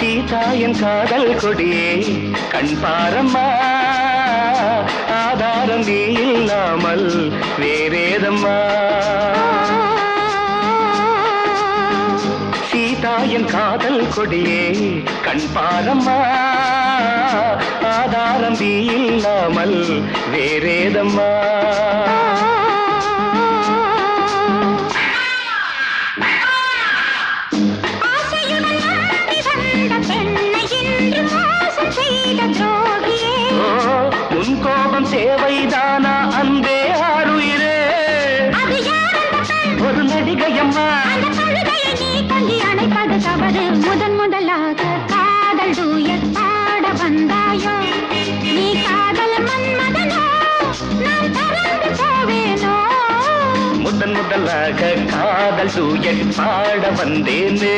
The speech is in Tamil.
சீதா என் காதல் கொடியே கண் பாரம்மா ஆதாரம் நீ இல்லாமல் வேறேதம்மா சீதா என் காதல் கொடியே கண் பாரம்மா ஆதாரம் நீ இல்லாமல் வேறேதம்மா கோபம் தேவைதானா அன்பே ஆருயிரே ஒரு நடிகையம்மா அணைப்பது தவறு முதன் முதலாக காதல் டூயட் பாட வந்தாயோ நீ காதல் மன்மதனோ நான் பறந்து போவேனோ முதன் முதலாக காதல் டூயட் பாட வந்தேனே